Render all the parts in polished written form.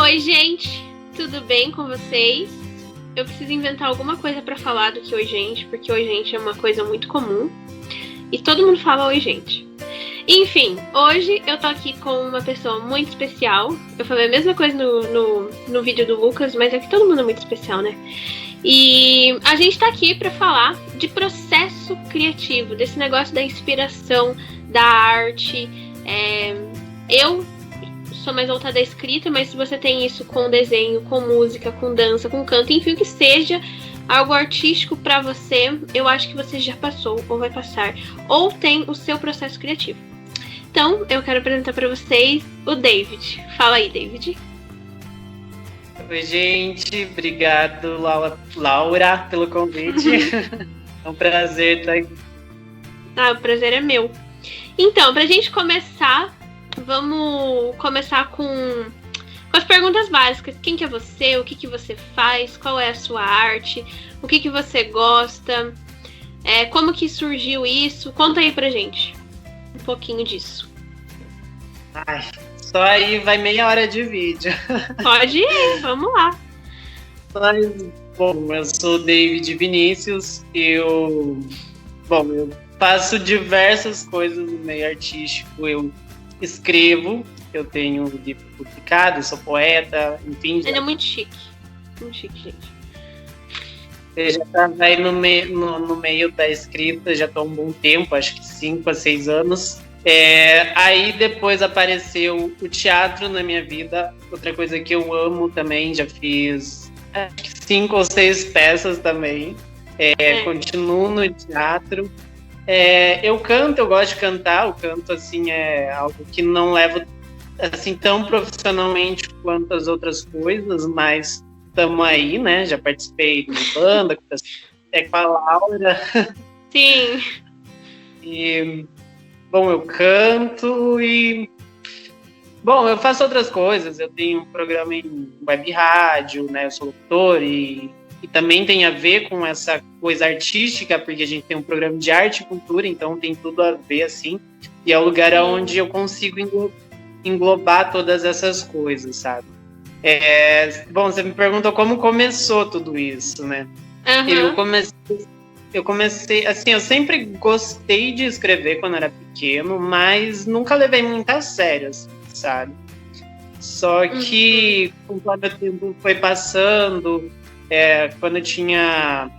Oi, gente, tudo bem com vocês? Eu preciso inventar alguma coisa pra falar do que oi, gente, porque oi, gente é uma coisa muito comum e todo mundo fala oi, gente. Enfim, hoje eu tô aqui com uma pessoa muito especial. Eu falei a mesma coisa no vídeo do Lucas, mas é que todo mundo é muito especial, né? E a gente tá aqui pra falar de processo criativo, desse negócio da inspiração, da arte. Eu sou mais voltada à escrita, mas se você tem isso com desenho, com música, com dança, com canto, enfim, o que seja algo artístico pra você, eu acho que você já passou, ou vai passar, ou tem o seu processo criativo. Então, eu quero apresentar pra vocês o David. Fala aí, David. Oi, gente. Obrigado, Laura, pelo convite. É um prazer estar aqui. O prazer é meu. Então, pra gente começar, vamos começar com as perguntas básicas. Quem que é você? O que que você faz? Qual é a sua arte? O que que você gosta? Como que surgiu isso? Conta aí pra gente um pouquinho disso. Ai, só aí vai meia hora de vídeo. Pode ir, vamos lá. Mas, bom, eu sou David Vinícius. Eu faço diversas coisas no meio artístico. Eu escrevo, eu tenho livro publicado, eu sou poeta, enfim. Ele é muito chique. Muito chique, gente. Eu já estava aí no meio da escrita, já estou há um bom tempo, acho que 5 a 6 anos. Aí depois apareceu o teatro na minha vida, outra coisa que eu amo também, já fiz acho que 5 ou 6 peças também. Continuo no teatro. Eu canto, eu gosto de cantar, o canto assim é algo que não levo assim tão profissionalmente quanto as outras coisas, mas estamos aí, né? Já participei de uma banda com a Laura. Sim. E bom, eu canto e bom, eu faço outras coisas. Eu tenho um programa em web rádio, né? Eu sou locutor e também tem a ver com essa coisa artística, porque a gente tem um programa de arte e cultura, então tem tudo a ver, assim. E é o lugar onde eu consigo englobar todas essas coisas, sabe? Bom, você me perguntou como começou tudo isso, né? Uhum. Eu comecei, assim, eu sempre gostei de escrever quando era pequeno, mas nunca levei muito a sério, assim, sabe? Só que, conforme o tempo foi passando, quando eu tinha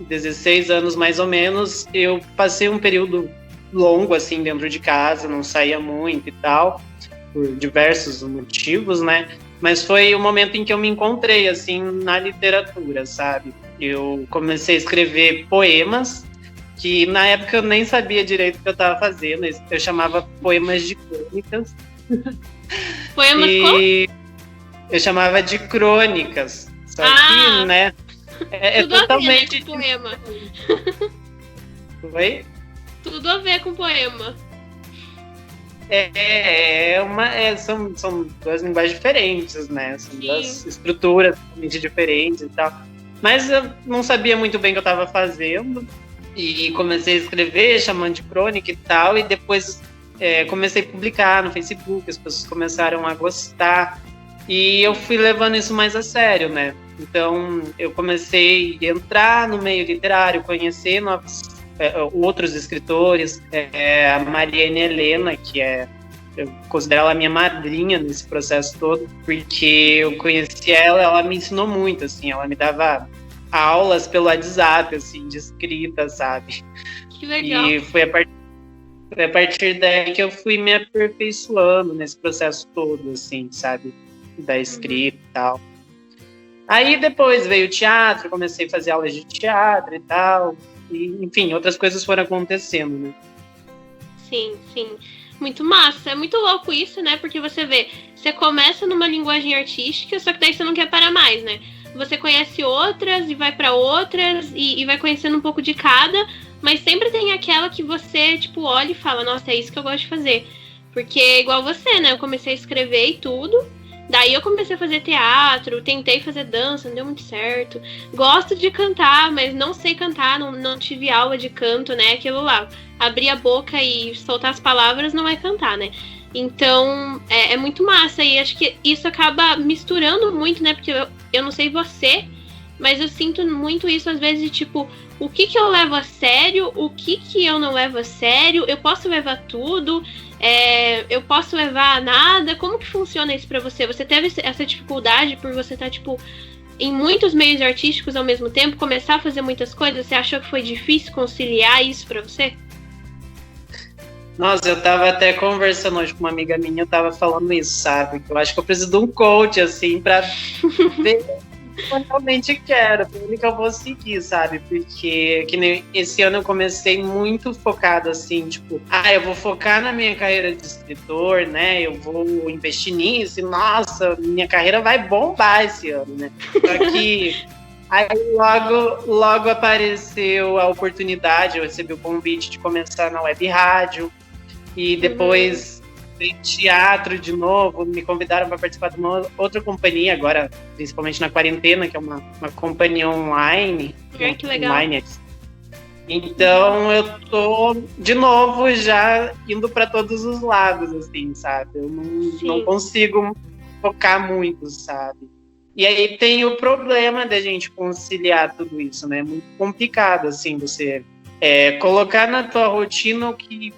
16 anos, mais ou menos, eu passei um período longo, assim, dentro de casa, não saía muito e tal, por diversos motivos, né? Mas foi o momento em que eu me encontrei, assim, na literatura, sabe? Eu comecei a escrever poemas, que na época eu nem sabia direito o que eu estava fazendo, eu chamava poemas de crônicas. Poemas como? Eu chamava de crônicas. Só que, né, tudo totalmente... a ver, né, com poema. Oi? Tudo a ver com poema. São duas linguagens diferentes, né? São duas estruturas totalmente diferentes e tal. Mas eu não sabia muito bem o que eu estava fazendo. E comecei a escrever, chamando de crônica e tal. E depois comecei a publicar no Facebook. As pessoas começaram a gostar. E eu fui levando isso mais a sério, né? Então, eu comecei a entrar no meio literário, conhecer outros escritores, a Mariana Helena, que eu considero ela minha madrinha nesse processo todo, porque eu conheci ela me ensinou muito, assim, ela me dava aulas pelo WhatsApp, assim, de escrita, sabe? Que legal. E foi a partir daí que eu fui me aperfeiçoando nesse processo todo, assim, sabe? Da escrita e tal. Aí depois veio o teatro, comecei a fazer aulas de teatro e tal. E, enfim, outras coisas foram acontecendo, né? Sim. Muito massa. É muito louco isso, né? Porque você vê, você começa numa linguagem artística, só que daí você não quer parar mais, né? Você conhece outras e vai pra outras e vai conhecendo um pouco de cada, mas sempre tem aquela que você, tipo, olha e fala, nossa, é isso que eu gosto de fazer. Porque é igual você, né? Eu comecei a escrever e tudo. Daí eu comecei a fazer teatro, tentei fazer dança, não deu muito certo. Gosto de cantar, mas não sei cantar, não tive aula de canto, né? Aquilo lá, abrir a boca e soltar as palavras não é cantar, né? Então, é muito massa. E acho que isso acaba misturando muito, né? Porque eu não sei você, mas eu sinto muito isso às vezes, tipo, o que eu levo a sério, o que eu não levo a sério, eu posso levar tudo, eu posso levar nada, como que funciona isso pra você? Você teve essa dificuldade por você estar, tipo, em muitos meios artísticos ao mesmo tempo, começar a fazer muitas coisas, você achou que foi difícil conciliar isso pra você? Nossa, eu tava até conversando hoje com uma amiga minha, eu tava falando isso, sabe? Que eu acho que eu preciso de um coach, assim, pra ver o que eu realmente quero, pra ele que eu vou seguir, sabe? Porque que nem esse ano eu comecei muito focado, assim, tipo, eu vou focar na minha carreira de escritor, né? Eu vou investir nisso, e nossa, minha carreira vai bombar esse ano, né? Só que aí logo apareceu a oportunidade, eu recebi o convite de começar na web rádio, e depois em teatro de novo, me convidaram para participar de uma outra companhia, agora, principalmente na quarentena, que é uma companhia online. Que legal. Online. Então eu tô, de novo, já indo para todos os lados, assim, sabe? Eu não consigo focar muito, sabe? E aí tem o problema da gente conciliar tudo isso, né? É muito complicado, assim, você colocar na tua rotina o que,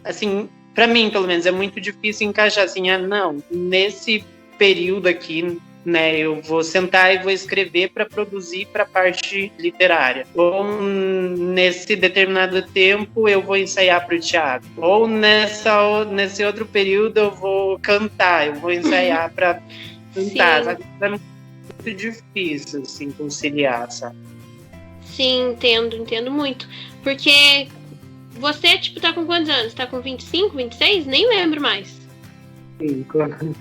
assim, para mim, pelo menos, é muito difícil encaixar, assim, não, nesse período aqui, né, eu vou sentar e vou escrever para produzir para a parte literária. Ou nesse determinado tempo eu vou ensaiar para o teatro. Ou nesse outro período eu vou cantar, eu vou ensaiar para cantar, sabe? É muito difícil, assim, conciliar, sabe? Sim, entendo muito. Porque você, tipo, tá com quantos anos? Tá com 25, 26? Nem lembro mais. 25.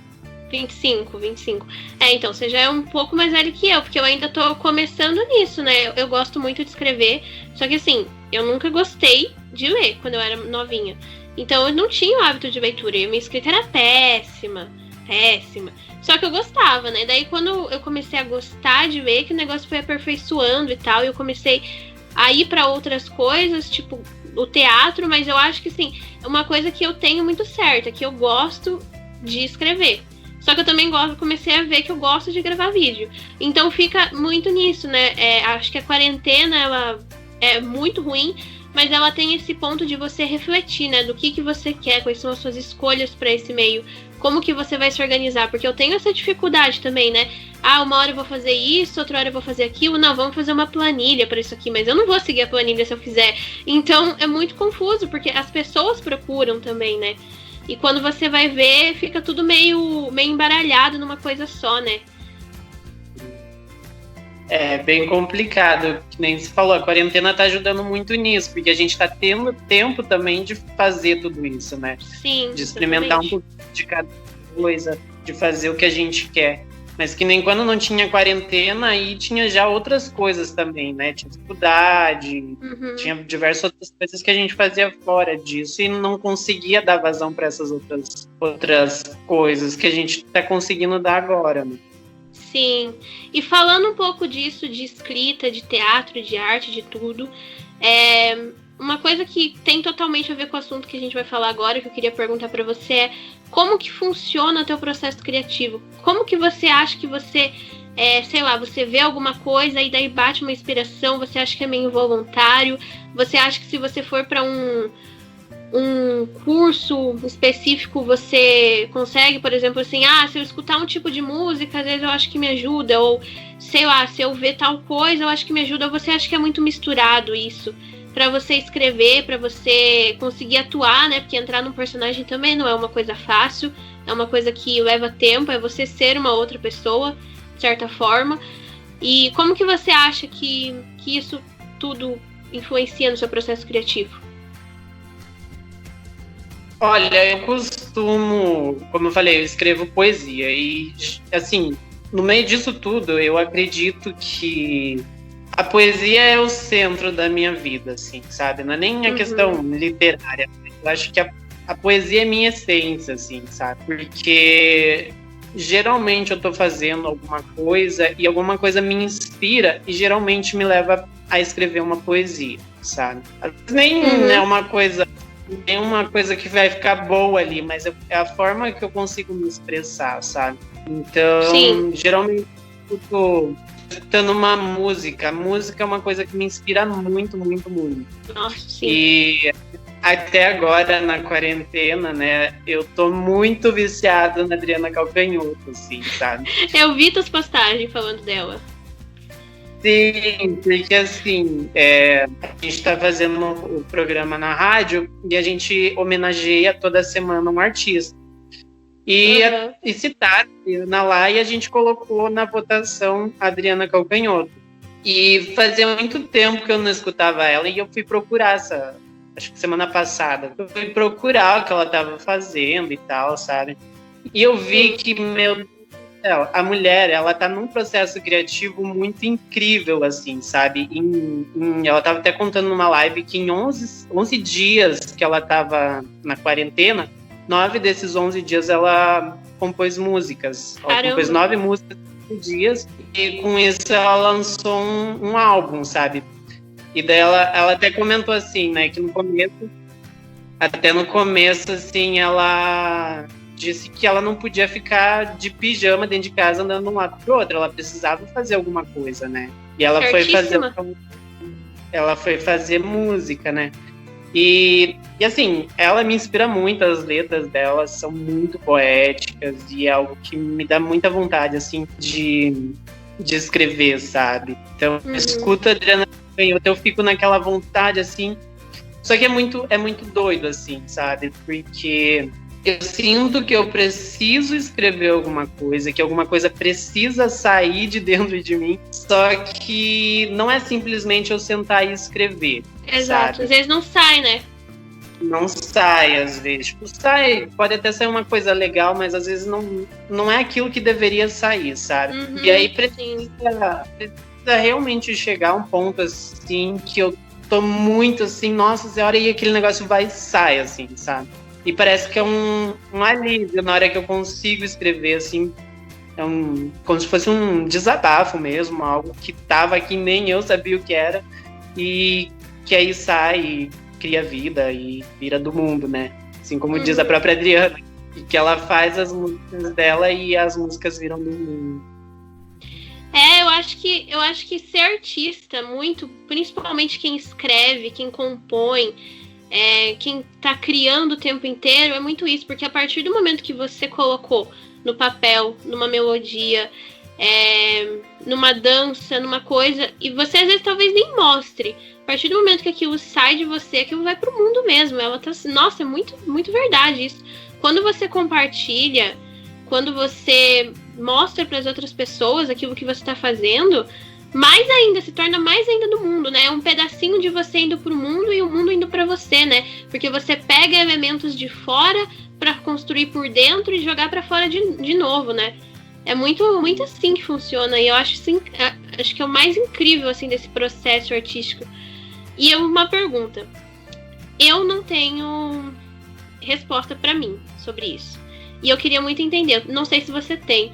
Então, você já é um pouco mais velho que eu, porque eu ainda tô começando nisso, né? Eu gosto muito de escrever, só que assim, eu nunca gostei de ler quando eu era novinha. Então, eu não tinha o hábito de leitura, e minha escrita era péssima. Só que eu gostava, né? Daí, quando eu comecei a gostar de ler, que o negócio foi aperfeiçoando e tal, e eu comecei a ir pra outras coisas, tipo o teatro, mas eu acho que, assim, é uma coisa que eu tenho muito certa, que eu gosto de escrever. Só que eu também comecei a ver que eu gosto de gravar vídeo. Então fica muito nisso, né? Acho que a quarentena, ela é muito ruim, mas ela tem esse ponto de você refletir, né? Do que você quer, quais são as suas escolhas para esse meio, como que você vai se organizar. Porque eu tenho essa dificuldade também, né? Uma hora eu vou fazer isso, outra hora eu vou fazer aquilo. Não, vamos fazer uma planilha para isso aqui, mas eu não vou seguir a planilha se eu fizer. Então é muito confuso, porque as pessoas procuram também, né? E quando você vai ver, fica tudo meio embaralhado numa coisa só, né? É bem complicado, que nem se falou, a quarentena tá ajudando muito nisso, porque a gente tá tendo tempo também de fazer tudo isso, né? Sim, de experimentar exatamente. um pouco de cada coisa, de fazer o que a gente quer. Mas que nem quando não tinha quarentena, aí tinha já outras coisas também, né? Tinha faculdade, tinha diversas outras coisas que a gente fazia fora disso e não conseguia dar vazão para essas outras coisas que a gente tá conseguindo dar agora, né? Sim. E falando um pouco disso, de escrita, de teatro, de arte, de tudo, uma coisa que tem totalmente a ver com o assunto que a gente vai falar agora, que eu queria perguntar para você é como que funciona o teu processo criativo? Como que você acha que você, sei lá, você vê alguma coisa e daí bate uma inspiração, você acha que é meio involuntário? Você acha que se você for para um curso específico, você consegue, por exemplo, assim, se eu escutar um tipo de música, às vezes eu acho que me ajuda, ou sei lá, se eu ver tal coisa, eu acho que me ajuda, ou você acha que é muito misturado isso? Pra você escrever, pra você conseguir atuar, né? Porque entrar num personagem também não é uma coisa fácil, é uma coisa que leva tempo, é você ser uma outra pessoa, de certa forma. E como que você acha que isso tudo influencia no seu processo criativo? Olha, eu costumo, como eu falei, eu escrevo poesia e, assim, no meio disso tudo, eu acredito que a poesia é o centro da minha vida, assim, sabe? Não é nem a questão literária. Eu acho que a poesia é minha essência, assim, sabe? Porque geralmente eu tô fazendo alguma coisa e alguma coisa me inspira e geralmente me leva a escrever uma poesia, sabe? Nem é uma coisa tem uma coisa que vai ficar boa ali, mas é a forma que eu consigo me expressar, sabe? Então, Sim. geralmente eu tô escutando uma música. A música é uma coisa que me inspira muito, muito, muito. Nossa, sim. E até agora, na quarentena, né, eu tô muito viciado na Adriana Calcanhoto, assim, sabe? Eu vi tuas postagens falando dela. Sim, porque assim, a gente tá fazendo o programa na rádio e a gente homenageia toda semana um artista. E citaram na lá e a gente colocou na votação a Adriana Calcanhoto. E fazia muito tempo que eu não escutava ela e eu fui procurar acho que semana passada, eu fui procurar o que ela estava fazendo e tal, sabe? E eu vi que, a mulher, ela tá num processo criativo muito incrível, assim, sabe? Ela tava até contando numa live que em 11 dias que ela tava na quarentena, 9 desses 11 dias ela compôs músicas. Ela compôs 9 músicas em dias e com isso ela lançou um álbum, sabe? E daí ela até comentou assim, né, que no começo, assim, ela disse que ela não podia ficar de pijama dentro de casa andando de um lado pro outro, ela precisava fazer alguma coisa, né? E ela foi fazer música, né? E assim, ela me inspira muito, as letras dela são muito poéticas e é algo que me dá muita vontade, assim, de escrever, sabe? Então, eu escuto a Adriana Calcanhoto, eu fico naquela vontade, assim, só que é muito doido, assim, sabe? Porque eu sinto que eu preciso escrever alguma coisa, que alguma coisa precisa sair de dentro de mim, só que não é simplesmente eu sentar e escrever. Exato, sabe? Às vezes não sai, né? Não sai, às vezes. Tipo, sai, pode até sair uma coisa legal, mas às vezes não é aquilo que deveria sair, sabe? E aí precisa realmente chegar a um ponto, assim, que eu tô muito, assim, nossa senhora, e aquele negócio vai e sai, assim, sabe? E parece que é um alívio na hora que eu consigo escrever, assim, como se fosse um desabafo mesmo, algo que tava aqui, nem eu sabia o que era, e que aí sai e cria vida e vira do mundo, né? Assim como diz a própria Adriana, que ela faz as músicas dela e as músicas viram do mundo. Eu acho que ser artista, muito, principalmente quem escreve, quem compõe, quem tá criando o tempo inteiro, é muito isso, porque a partir do momento que você colocou no papel, numa melodia, numa dança, numa coisa, e você às vezes talvez nem mostre, a partir do momento que aquilo sai de você, aquilo vai pro mundo mesmo. Nossa, é muito, muito verdade isso. Quando você compartilha, quando você mostra para as outras pessoas aquilo que você está fazendo, mais ainda, se torna mais ainda do mundo, né? É um pedacinho de você indo pro mundo e o mundo indo para você, né? Porque você pega elementos de fora para construir por dentro e jogar para fora de novo, né? É muito, muito assim que funciona. E eu acho que é o mais incrível, assim, desse processo artístico. E uma pergunta. Eu não tenho resposta para mim sobre isso. E eu queria muito entender. Não sei se você tem.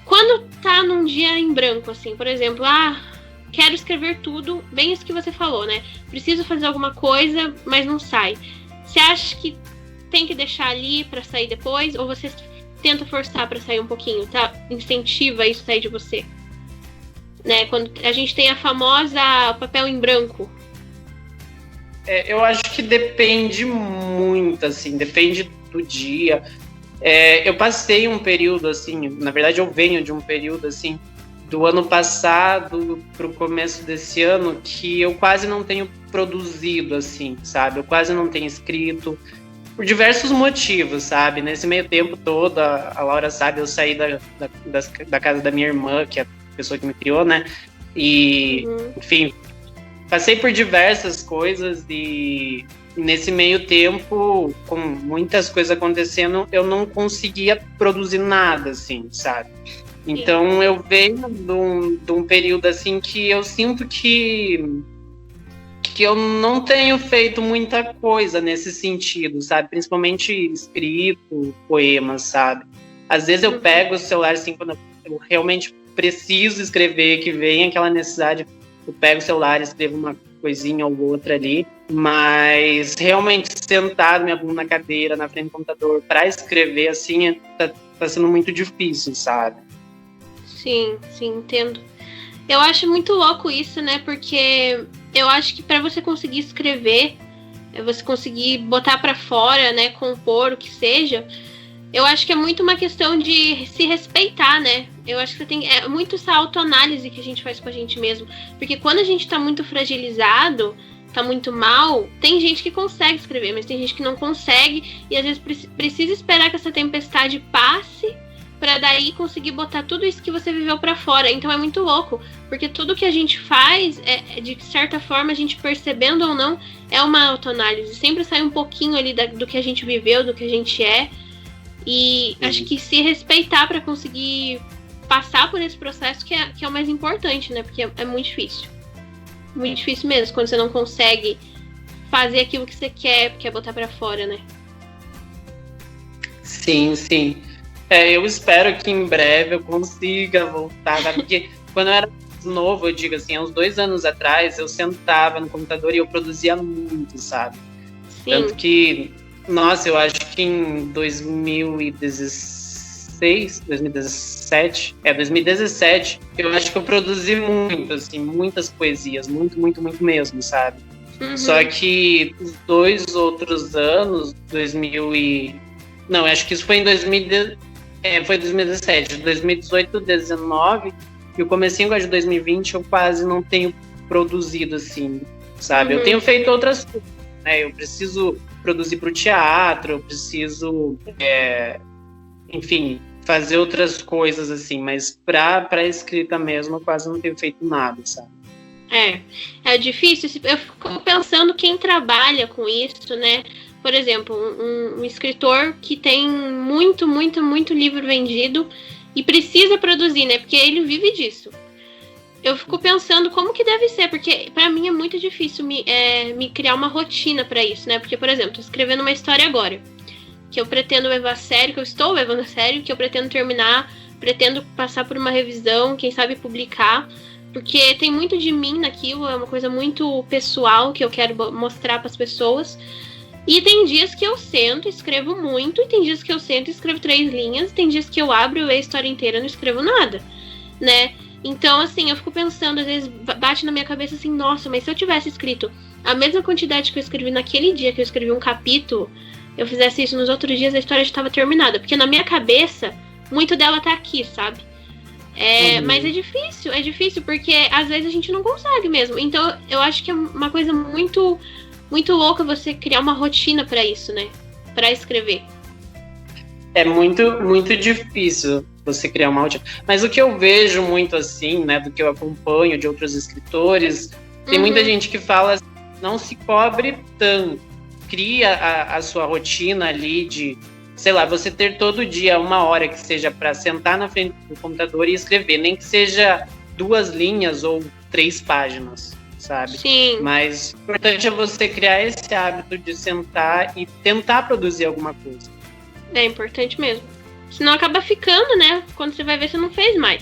Quando tá num dia em branco, assim, por exemplo, quero escrever tudo, bem isso que você falou, né? Preciso fazer alguma coisa, mas não sai. Você acha que tem que deixar ali para sair depois? Ou você tenta forçar para sair um pouquinho, tá? Incentiva isso sair de você? Né? Quando a gente tem a famosa papel em branco. Eu acho que depende muito, assim, depende do dia. Eu passei um período, assim, na verdade eu venho de um período, assim, do ano passado pro começo desse ano, que eu quase não tenho produzido, assim, sabe? Eu quase não tenho escrito, por diversos motivos, sabe? Nesse meio tempo todo, a Laura sabe, eu saí da casa da minha irmã, que é a pessoa que me criou, né? E, enfim, passei por diversas coisas e nesse meio tempo, com muitas coisas acontecendo, eu não conseguia produzir nada, assim, sabe? Então eu venho de um período assim que eu sinto que eu não tenho feito muita coisa nesse sentido, sabe? Principalmente escrito, poemas, sabe? Às vezes eu pego o celular assim, quando eu realmente preciso escrever, que vem aquela necessidade, eu pego o celular, escrevo coisinha ou outra ali, mas realmente sentar minha bunda na cadeira, na frente do computador, para escrever, assim, tá sendo muito difícil, sabe? Sim, entendo. Eu acho muito louco isso, né? Porque eu acho que para você conseguir escrever, você conseguir botar para fora, né? Compor, o que seja, eu acho que é muito uma questão de se respeitar, né? Eu acho que é muito essa autoanálise que a gente faz com a gente mesmo. Porque quando a gente tá muito fragilizado, tá muito mal, tem gente que consegue escrever, mas tem gente que não consegue. E às vezes precisa esperar que essa tempestade passe para daí conseguir botar tudo isso que você viveu para fora. Então é muito louco, porque tudo que a gente faz, de certa forma, a gente percebendo ou não, é uma autoanálise. Sempre sai um pouquinho ali do que a gente viveu, do que a gente é. E acho que se respeitar para conseguir passar por esse processo que é o mais importante, né? Porque é muito difícil. Muito difícil mesmo, quando você não consegue fazer aquilo que você quer botar para fora, né? Sim. Eu espero que em breve eu consiga voltar, sabe? Porque quando eu era novo, eu digo assim, há uns 2 anos atrás, eu sentava no computador e eu produzia muito, sabe? Sim. Tanto que, nossa, eu acho que em 2017, eu acho que eu produzi muito, assim, muitas poesias, muito mesmo, sabe? Uhum. Só que os 2 outros anos, não, acho que isso foi em 2017, 2018, 2019 e o comecinho de 2020 eu quase não tenho produzido, assim, sabe? Uhum. Eu tenho feito outras coisas, né? Eu preciso produzir para o teatro, eu preciso, enfim, fazer outras coisas, assim, mas para escrita mesmo eu quase não tenho feito nada, sabe? É difícil. Eu fico pensando quem trabalha com isso, né? Por exemplo, um escritor que tem muito livro vendido e precisa produzir, né? Porque ele vive disso. Eu fico pensando como que deve ser, porque pra mim é muito difícil me criar uma rotina pra isso, né? Porque, por exemplo, tô escrevendo uma história agora, que eu pretendo levar a sério, que eu estou levando a sério, que eu pretendo terminar, pretendo passar por uma revisão, quem sabe publicar, porque tem muito de mim naquilo, é uma coisa muito pessoal que eu quero mostrar pras pessoas. E tem dias que eu sento, escrevo muito, e tem dias que eu sento e escrevo 3 linhas, tem dias que eu abro e leio a história inteira e não escrevo nada, né? Então, assim, eu fico pensando, às vezes bate na minha cabeça assim, nossa, mas se eu tivesse escrito a mesma quantidade que eu escrevi naquele dia que eu escrevi um capítulo, eu fizesse isso nos outros dias, a história já estava terminada. Porque na minha cabeça, muito dela tá aqui, sabe? Mas é difícil, porque às vezes a gente não consegue mesmo. Então, eu acho que é uma coisa muito louca você criar uma rotina pra isso, né? Pra escrever. É muito difícil você criar uma rotina. Mas o que eu vejo muito assim, né, do que eu acompanho de outros escritores, tem muita gente que fala assim, não se cobre tanto. Cria a sua rotina ali de, sei lá, você ter todo dia 1 hora que seja pra sentar na frente do computador e escrever, nem que seja 2 linhas ou 3 páginas. Sabe? Sim. Mas o importante é você criar esse hábito de sentar e tentar produzir alguma coisa. É importante mesmo. Senão acaba ficando, né? Quando você vai ver, você não fez mais.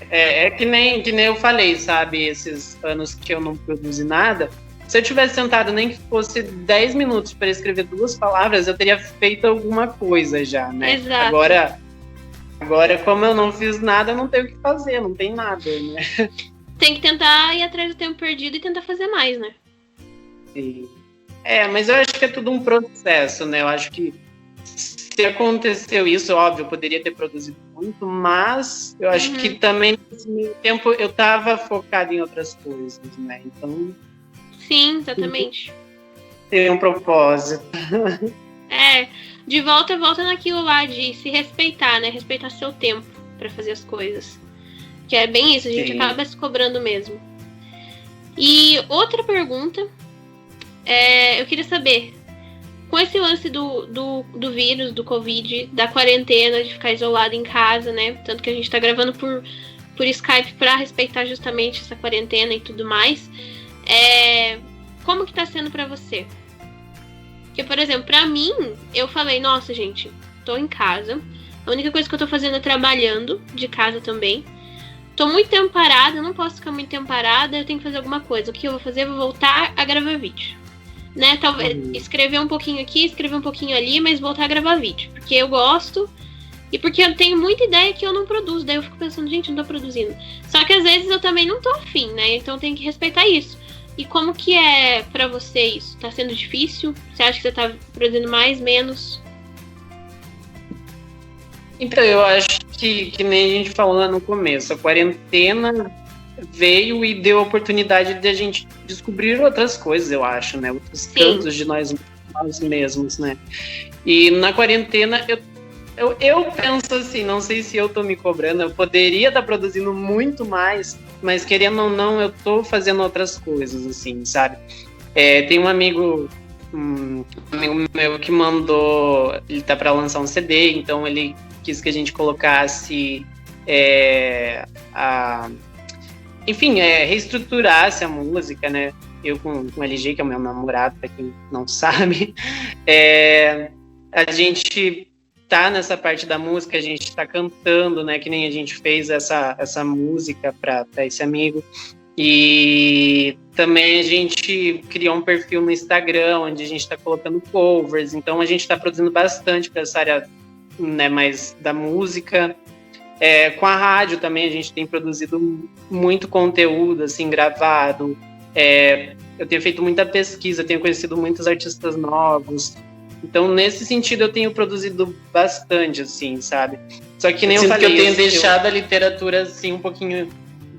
É que nem eu falei, sabe? Esses anos que eu não produzi nada. Se eu tivesse sentado nem que fosse 10 minutos para escrever 2 palavras, eu teria feito alguma coisa já, né? Exato. Agora, como eu não fiz nada, eu não tenho o que fazer, não tem nada, né? Tem que tentar ir atrás do tempo perdido e tentar fazer mais, né? Sim. Mas eu acho que é tudo um processo, né? Eu acho que se aconteceu isso, óbvio, eu poderia ter produzido muito, mas eu acho que também nesse meio tempo eu tava focado em outras coisas, né? Então... Sim, exatamente. Tem um propósito. De volta naquilo lá de se respeitar, né? Respeitar seu tempo pra fazer as coisas. Que é bem isso, a gente acaba se cobrando mesmo. E outra pergunta, eu queria saber, com esse lance do vírus, do Covid, da quarentena, de ficar isolado em casa, né? Tanto que a gente tá gravando por Skype pra respeitar justamente essa quarentena e tudo mais. Como que tá sendo pra você? Porque, por exemplo, pra mim, eu falei, nossa, gente, tô em casa. A única coisa que eu tô fazendo é trabalhando de casa também. tô muito tempo parada, eu não posso ficar muito tempo parada, eu tenho que fazer alguma coisa. O que eu vou fazer? Eu vou voltar a gravar vídeo. Né? Talvez escrever um pouquinho aqui, escrever um pouquinho ali, mas voltar a gravar vídeo. Porque eu gosto e porque eu tenho muita ideia que eu não produzo. Daí eu fico pensando, gente, não tô produzindo. Só que às vezes eu também não tô afim, né? Então tem que respeitar isso. E como que é pra você isso? Tá sendo difícil? Você acha que você tá produzindo mais, menos? Então, eu acho que nem a gente falou lá no começo, a quarentena veio e deu a oportunidade de a gente descobrir outras coisas, eu acho, né? Outros cantos de nós mesmos, né? E na quarentena, eu penso assim, não sei se eu tô me cobrando, eu poderia estar produzindo muito mais, mas querendo ou não, eu tô fazendo outras coisas, assim, sabe? Tem um amigo meu que mandou, ele tá para lançar um CD, então ele quis que a gente colocasse reestruturasse a música, né? Eu com o LG, que é o meu namorado, para quem não sabe, a gente tá nessa parte da música, a gente tá cantando, né? Que nem a gente fez essa música para esse amigo. E também a gente criou um perfil no Instagram, onde a gente está colocando covers, então a gente está produzindo bastante para essa área, né, mais da música. Com a rádio também a gente tem produzido muito conteúdo, assim, gravado. Eu tenho feito muita pesquisa, tenho conhecido muitos artistas novos. Então, nesse sentido, eu tenho produzido bastante, assim, sabe? Só que nem eu falei, eu tenho deixado a literatura, assim, um pouquinho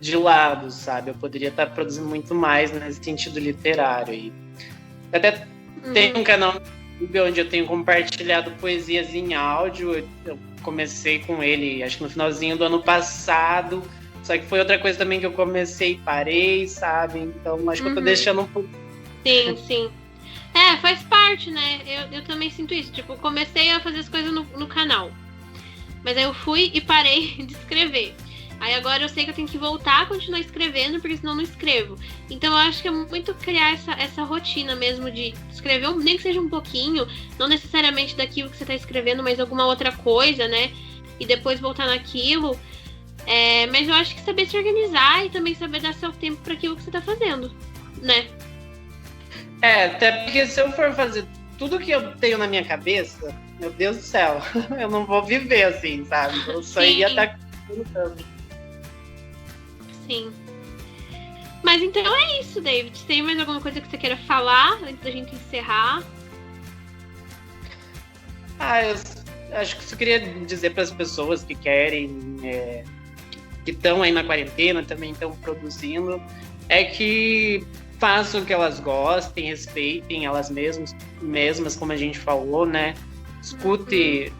de lado, sabe? Eu poderia estar produzindo muito mais nesse sentido literário. E até tem um canal no YouTube onde eu tenho compartilhado poesias em áudio. Eu comecei com ele, acho que no finalzinho do ano passado. Só que foi outra coisa também que eu comecei e parei, sabe? Então, acho que eu tô deixando um pouco... Sim. Faz parte, né? Eu também sinto isso. Tipo, comecei a fazer as coisas no canal. Mas aí eu fui e parei de escrever. Aí agora eu sei que eu tenho que voltar a continuar escrevendo, porque senão eu não escrevo. Então eu acho que é muito criar essa rotina mesmo de escrever, nem que seja um pouquinho, não necessariamente daquilo que você está escrevendo, mas alguma outra coisa, né? E depois voltar naquilo. Mas eu acho que saber se organizar e também saber dar seu tempo para aquilo que você está fazendo, né? Até porque se eu for fazer tudo que eu tenho na minha cabeça, meu Deus do céu, eu não vou viver assim, sabe? Eu só ia estar lutando. Sim. Mas então é isso, David. Tem mais alguma coisa que você queira falar antes da gente encerrar? Eu acho que eu só queria dizer para as pessoas que querem, que estão aí na quarentena, também estão produzindo, que façam o que elas gostem, respeitem elas mesmas, como a gente falou, né? Escute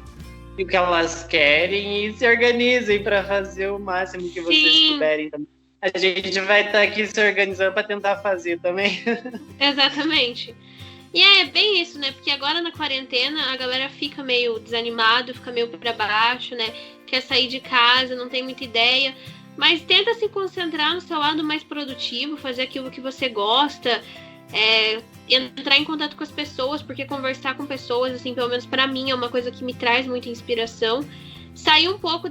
o que elas querem e se organizem para fazer o máximo que vocês puderem também. A gente vai estar aqui se organizando para tentar fazer também. Exatamente. E é bem isso, né? Porque agora na quarentena a galera fica meio desanimado, fica meio para baixo, né? Quer sair de casa, não tem muita ideia. Mas tenta se concentrar no seu lado mais produtivo, fazer aquilo que você gosta, entrar em contato com as pessoas, porque conversar com pessoas, assim, pelo menos para mim, é uma coisa que me traz muita inspiração. Sair um pouco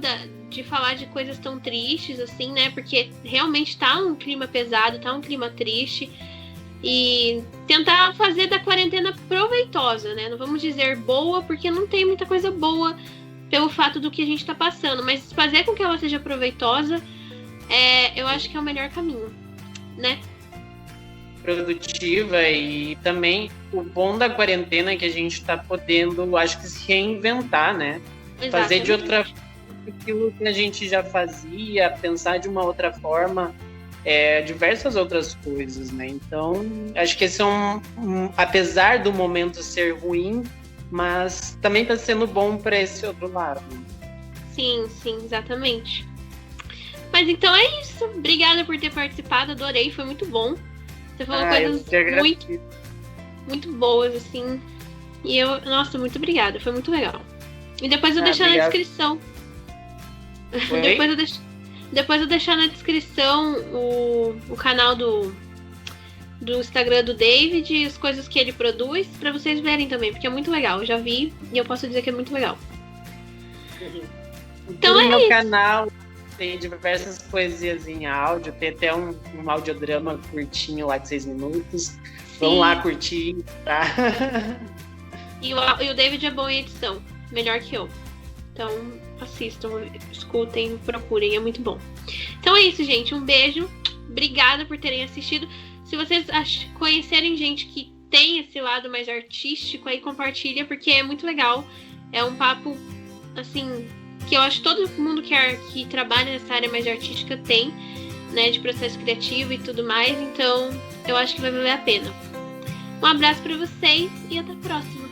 de falar de coisas tão tristes, assim, né? Porque realmente tá um clima pesado, tá um clima triste. E tentar fazer da quarentena proveitosa, né? Não vamos dizer boa, porque não tem muita coisa boa pelo fato do que a gente tá passando. Mas fazer com que ela seja proveitosa, eu acho que é o melhor caminho, né? Produtiva, e também o bom da quarentena é que a gente tá podendo, acho que, se reinventar, né? Exatamente. Fazer de outra forma aquilo que a gente já fazia, pensar de uma outra forma, diversas outras coisas, né? Então, acho que esse é apesar do momento ser ruim, mas também tá sendo bom para esse outro lado. Sim, exatamente. Mas então é isso. Obrigada por ter participado, adorei, foi muito bom. Você falou coisas muito boas, assim. E nossa, muito obrigada, foi muito legal. E depois eu deixar na descrição. Depois eu deixar na descrição o canal do Instagram do David e as coisas que ele produz pra vocês verem também, porque é muito legal. Eu já vi e eu posso dizer que é muito legal. Então no meu canal tem diversas poesias em áudio, tem até um audiodrama curtinho lá de 6 minutos. Sim. Vão lá curtir, tá? E o David é bom em edição, melhor que eu. Então, assistam, escutem, procurem, é muito bom. Então é isso, gente. Um beijo. Obrigada por terem assistido. Se vocês conhecerem gente que tem esse lado mais artístico, aí compartilha, porque é muito legal. É um papo, assim, que eu acho que todo mundo que trabalha nessa área mais artística tem, né, de processo criativo e tudo mais. Então, eu acho que vai valer a pena. Um abraço para vocês e até a próxima.